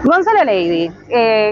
Gonzalo Lady,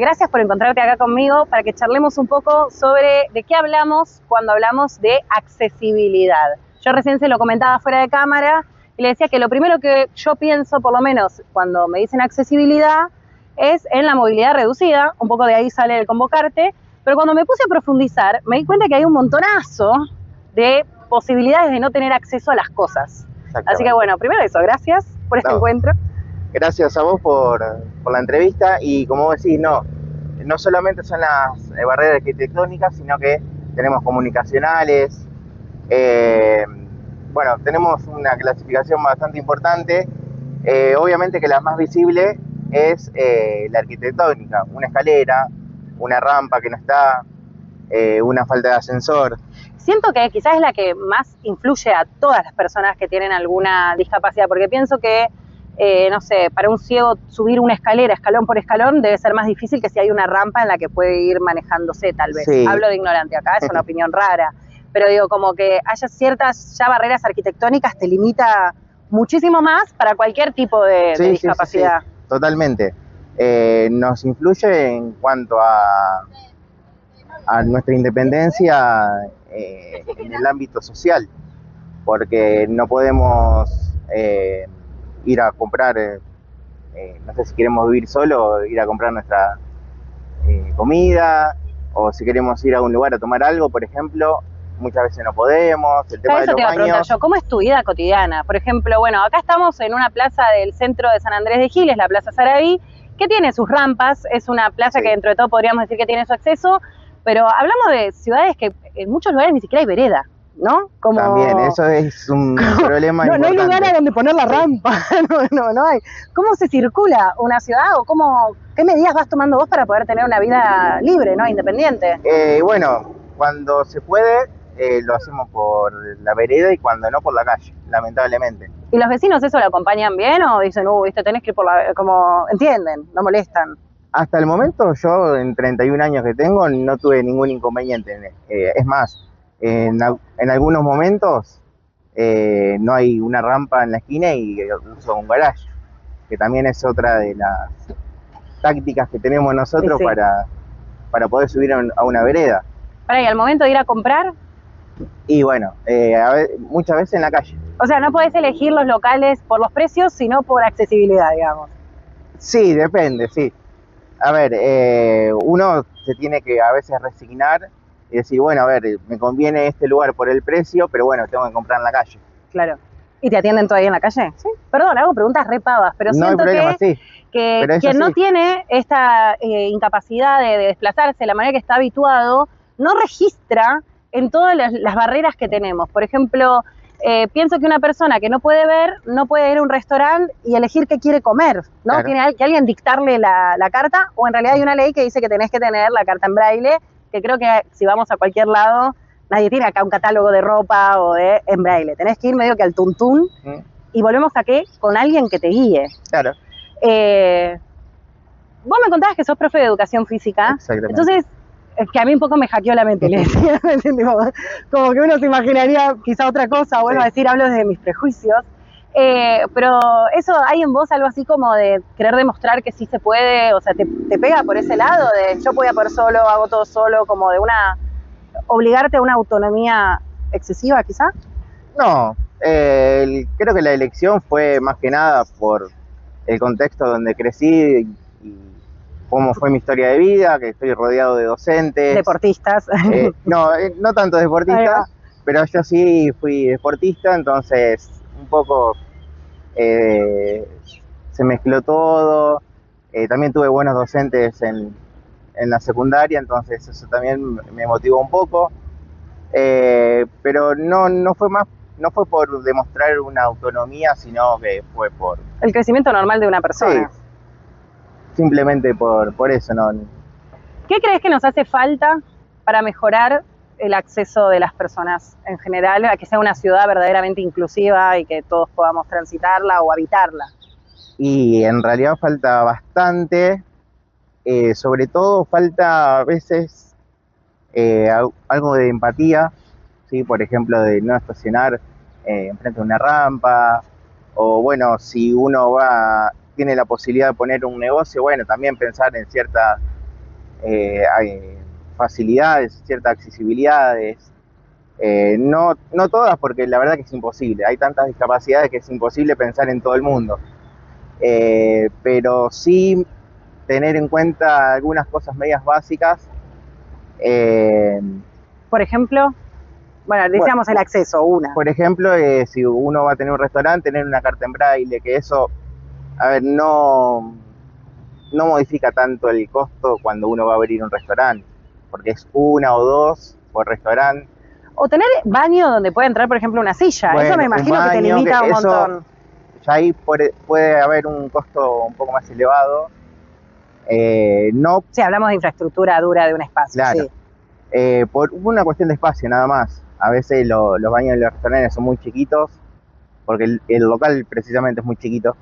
gracias por encontrarte acá conmigo para que charlemos un poco sobre de qué hablamos cuando hablamos de accesibilidad. Yo recién se lo comentaba fuera de cámara y le decía que lo primero que yo pienso, por lo menos cuando me dicen accesibilidad, es en la movilidad reducida, un poco de ahí sale el convocarte, pero cuando me puse a profundizar me di cuenta que hay un montonazo de posibilidades de no tener acceso a las cosas. Así que bueno, primero eso, gracias por este encuentro. Gracias a vos por la entrevista y como vos decís, no solamente son las barreras arquitectónicas, sino que tenemos comunicacionales, bueno, tenemos una clasificación bastante importante, obviamente que la más visible es la arquitectónica, una escalera, una rampa que no está, una falta de ascensor. Siento que quizás es la que más influye a todas las personas que tienen alguna discapacidad, porque pienso que no sé, para un ciego subir una escalera, escalón por escalón, debe ser más difícil que si hay una rampa en la que puede ir manejándose, tal vez. Sí. Hablo de ignorante acá, es una opinión rara, pero digo, como que haya ciertas ya barreras arquitectónicas te limita muchísimo más para cualquier tipo de discapacidad. Sí, totalmente. Nos influye en cuanto a nuestra independencia en el ámbito social, porque no podemos ir a comprar, no sé si queremos vivir solo, ir a comprar nuestra comida, o si queremos ir a un lugar a tomar algo, por ejemplo, muchas veces no podemos. El tema de los baños. ¿Cómo es tu vida cotidiana? Por ejemplo, bueno, acá estamos en una plaza del centro de San Andrés de Giles, la Plaza Sarabí, que tiene sus rampas, es una plaza que dentro de todo podríamos decir que tiene su acceso, pero hablamos de ciudades que en muchos lugares ni siquiera hay vereda, ¿no? Como... También, eso es un problema importante. No hay lugar a donde poner la rampa, no hay. ¿Cómo se circula una ciudad o qué medidas vas tomando vos para poder tener una vida libre, ¿no? Independiente? Bueno, cuando se puede, lo hacemos por la vereda y cuando no, por la calle, lamentablemente. ¿Y los vecinos eso lo acompañan bien o dicen, viste, tenés que ir por la... como entienden, no molestan? Hasta el momento, yo en 31 años que tengo, no tuve ningún inconveniente. Es más, en algunos momentos no hay una rampa en la esquina y uso un garage, que también es otra de las tácticas que tenemos nosotros para poder subir a una vereda. ¿Y al momento de ir a comprar? Y bueno, muchas veces en la calle. O sea, no podés elegir los locales por los precios, sino por accesibilidad, digamos. Sí, depende, sí. A ver, uno se tiene que a veces resignar y decir, bueno, a ver, me conviene este lugar por el precio, pero bueno, tengo que comprar en la calle. Claro. ¿Y te atienden todavía en la calle? Sí. Perdón, hago preguntas re pavas, pero no siento hay problema, que quien no tiene esta incapacidad de desplazarse de la manera que está habituado, no registra en todas las barreras que tenemos. Por ejemplo, pienso que una persona que no puede ver, no puede ir a un restaurante y elegir qué quiere comer, ¿no? Claro. Tiene que alguien dictarle la carta, o en realidad hay una ley que dice que tenés que tener la carta en braille, que creo que si vamos a cualquier lado, nadie tiene acá un catálogo de ropa o en braille. Tenés que ir medio que al tuntún y volvemos a con alguien que te guíe. Claro. Vos me contabas que sos profe de educación física. Exactamente. Entonces, es que a mí un poco me hackeó la mente, le decía, como que uno se imaginaría quizá otra cosa, vuelvo a decir, hablo desde mis prejuicios, pero eso, ¿hay en vos algo así como de querer demostrar que sí se puede? O sea, ¿te pega por ese lado de yo voy a poder solo, hago todo solo, como de obligarte a una autonomía excesiva quizá? No, creo que la elección fue más que nada por el contexto donde crecí y cómo fue mi historia de vida, que estoy rodeado de docentes. Deportistas. No tanto deportistas, pero yo sí fui deportista, entonces un poco se mezcló todo. También tuve buenos docentes en la secundaria, entonces eso también me motivó un poco. Pero no fue por demostrar una autonomía, sino que fue por... el crecimiento normal de una persona. Sí. Simplemente por eso, ¿no? ¿Qué crees que nos hace falta para mejorar el acceso de las personas en general, a que sea una ciudad verdaderamente inclusiva y que todos podamos transitarla o habitarla? Y en realidad falta bastante, sobre todo falta a veces algo de empatía, ¿sí? Por ejemplo, de no estacionar enfrente de una rampa, o bueno, si uno va tiene la posibilidad de poner un negocio, bueno, también pensar en ciertas facilidades, ciertas accesibilidades. No todas, porque la verdad que es imposible. Hay tantas discapacidades que es imposible pensar en todo el mundo. Pero sí tener en cuenta algunas cosas medias básicas. Por ejemplo, bueno, decíamos el acceso, una. Por ejemplo, si uno va a tener un restaurante, tener una carta en braille, que eso, a ver, no modifica tanto el costo cuando uno va a abrir un restaurante, porque es una o dos por restaurante. O tener baño donde pueda entrar, por ejemplo, una silla. Bueno, eso me imagino que te limita un montón. Ya ahí puede haber un costo un poco más elevado. Sí, hablamos de infraestructura dura de un espacio. Claro. Sí. Por una cuestión de espacio nada más. A veces los baños de los restaurantes son muy chiquitos, porque el local precisamente es muy chiquito.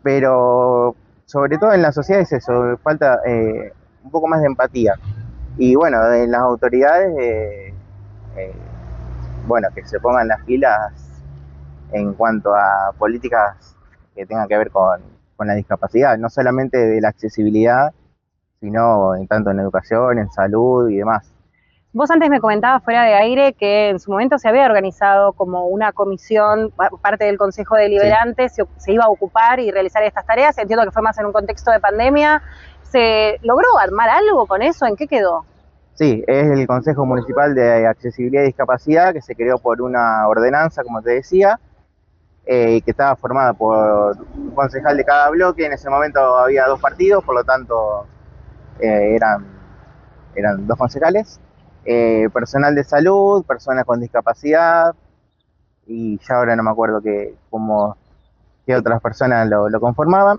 Pero sobre todo en la sociedad es eso, falta un poco más de empatía. Y bueno, de las autoridades, bueno, que se pongan las pilas en cuanto a políticas que tengan que ver con la discapacidad, no solamente de la accesibilidad, sino tanto en educación, en salud y demás. Vos antes me comentabas fuera de aire que en su momento se había organizado como una comisión, parte del Consejo Deliberante, sí. se iba a ocupar y realizar estas tareas. Entiendo que fue más en un contexto de pandemia. ¿Se logró armar algo con eso? ¿En qué quedó? Sí, es el Consejo Municipal de Accesibilidad y Discapacidad, que se creó por una ordenanza, como te decía, que estaba formada por un concejal de cada bloque. En ese momento había 2 partidos, por lo tanto eran 2 concejales. Personal de salud, personas con discapacidad, y ya ahora no me acuerdo qué otras personas lo conformaban.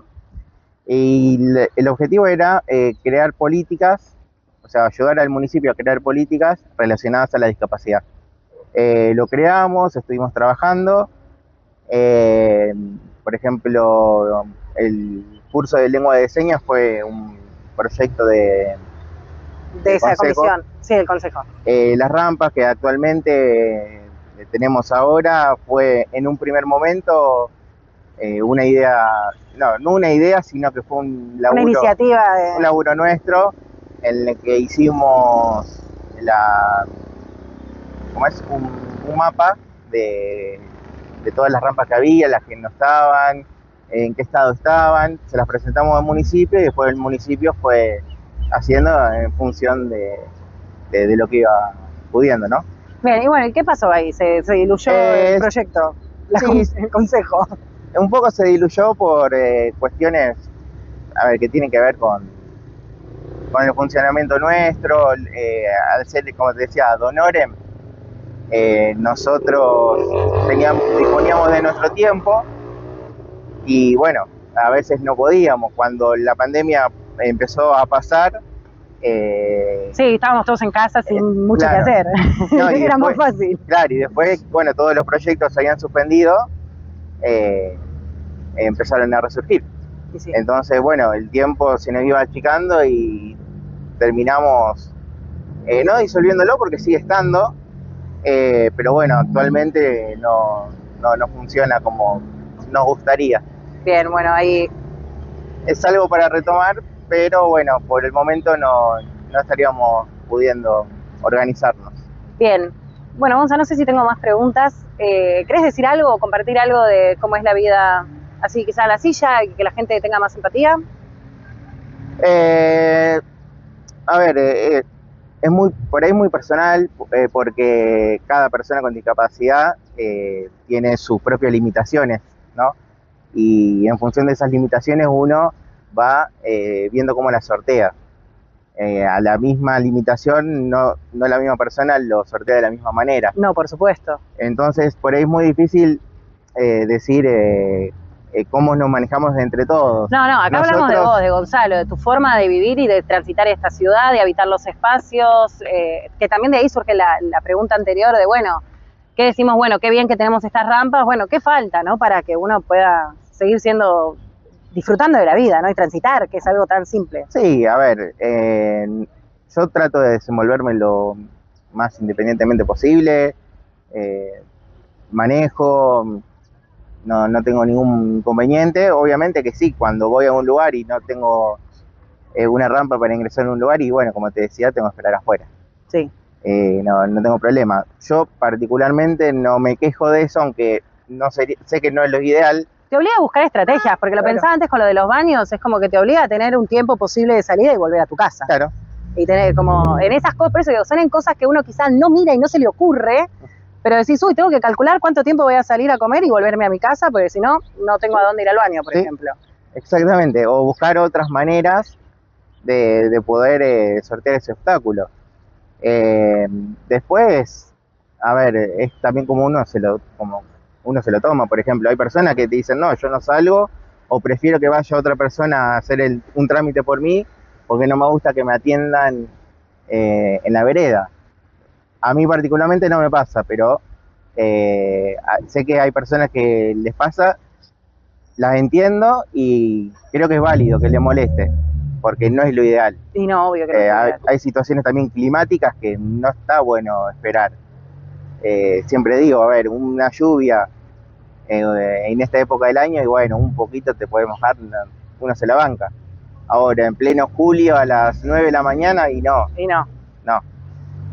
Y el objetivo era crear políticas, o sea, ayudar al municipio a crear políticas relacionadas a la discapacidad. Lo creamos, estuvimos trabajando. Por ejemplo, el curso de lengua de señas fue un proyecto de esa comisión, sí, del consejo. Las rampas que actualmente tenemos ahora fue en un primer momento una idea, no una idea, sino que fue un laburo, una iniciativa un laburo nuestro en el que hicimos un mapa de todas las rampas que había, las que no estaban, en qué estado estaban, se las presentamos al municipio y después el municipio fue haciendo en función de lo que iba pudiendo, ¿no? Bien, y bueno, ¿y qué pasó ahí? ¿Se diluyó el proyecto? Sí, el consejo. Un poco se diluyó por cuestiones, a ver, que tienen que ver con el funcionamiento nuestro. Al ser, como te decía, ad honorem, nosotros disponíamos de nuestro tiempo y bueno, a veces no podíamos. Cuando la pandemia empezó a pasar, sí, estábamos todos en casa sin mucho claro, que hacer. No, Era después, más fácil. Claro, y después, bueno, todos los proyectos se habían suspendido, empezaron a resurgir. Sí. Entonces, bueno, el tiempo se nos iba achicando y terminamos no disolviéndolo porque sigue estando, pero bueno, actualmente no funciona como nos gustaría. Bien, bueno, ahí es algo para retomar, pero bueno, por el momento no estaríamos pudiendo organizarnos. Bien. Bueno, Gonza, no sé si tengo más preguntas. ¿Querés decir algo o compartir algo de cómo es la vida así quizá en la silla y que la gente tenga más empatía? A ver, es por ahí muy personal, porque cada persona con discapacidad tiene sus propias limitaciones, ¿no? Y en función de esas limitaciones uno va viendo cómo las sortea. A la misma limitación, no la misma persona lo sortea de la misma manera. No, por supuesto. Entonces, por ahí es muy difícil decir cómo nos manejamos entre todos. No, acá hablamos de vos, de Gonzalo, de tu forma de vivir y de transitar esta ciudad, de habitar los espacios, que también de ahí surge la pregunta anterior de, bueno, ¿qué decimos? Bueno, qué bien que tenemos estas rampas, bueno, ¿qué falta, no? Para que uno pueda seguir disfrutando de la vida, ¿no? Y transitar, que es algo tan simple. Sí, a ver, yo trato de desenvolverme lo más independientemente posible, manejo, no tengo ningún inconveniente. Obviamente que sí, cuando voy a un lugar y no tengo una rampa para ingresar en un lugar, y bueno, como te decía, tengo que esperar afuera. Sí. No tengo problema. Yo particularmente no me quejo de eso, aunque sé que no es lo ideal. Te obliga a buscar estrategias, porque lo pensaba antes con lo de los baños, es como que te obliga a tener un tiempo posible de salida y volver a tu casa. Claro. Y tener como, en esas cosas, por eso digo, son en cosas que uno quizás no mira y no se le ocurre, pero decís, uy, tengo que calcular cuánto tiempo voy a salir a comer y volverme a mi casa, porque si no, no tengo a dónde ir al baño, por ejemplo. Exactamente, o buscar otras maneras de poder sortear ese obstáculo. Después, a ver, es también como uno se lo toma. Por ejemplo, hay personas que te dicen, no, yo no salgo, o prefiero que vaya otra persona a hacer un trámite por mí, porque no me gusta que me atiendan en la vereda. A mí particularmente no me pasa, pero sé que hay personas que les pasa, las entiendo y creo que es válido que les moleste, porque no es lo ideal. Y no, obvio que no. Hay situaciones también climáticas que no está bueno esperar. Siempre digo, a ver, una lluvia en esta época del año y bueno, un poquito te puede mojar, uno se la banca. Ahora, en pleno julio a las 9 de la mañana y no. No.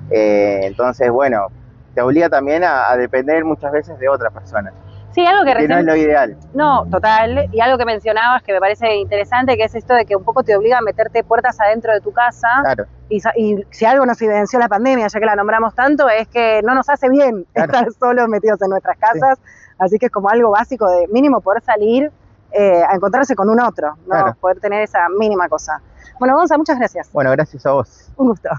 Entonces, bueno, te obliga también a depender muchas veces de otra persona. Sí, algo que recién... no es lo ideal. No, total. Y algo que mencionabas que me parece interesante, que es esto de que un poco te obliga a meterte puertas adentro de tu casa. Claro. Y si algo nos evidenció la pandemia, ya que la nombramos tanto, es que no nos hace bien estar solos metidos en nuestras casas. Sí. Así que es como algo básico de mínimo poder salir a encontrarse con un otro, ¿no? Poder tener esa mínima cosa. Bueno, Gonza, muchas gracias. Bueno, gracias a vos. Un gusto.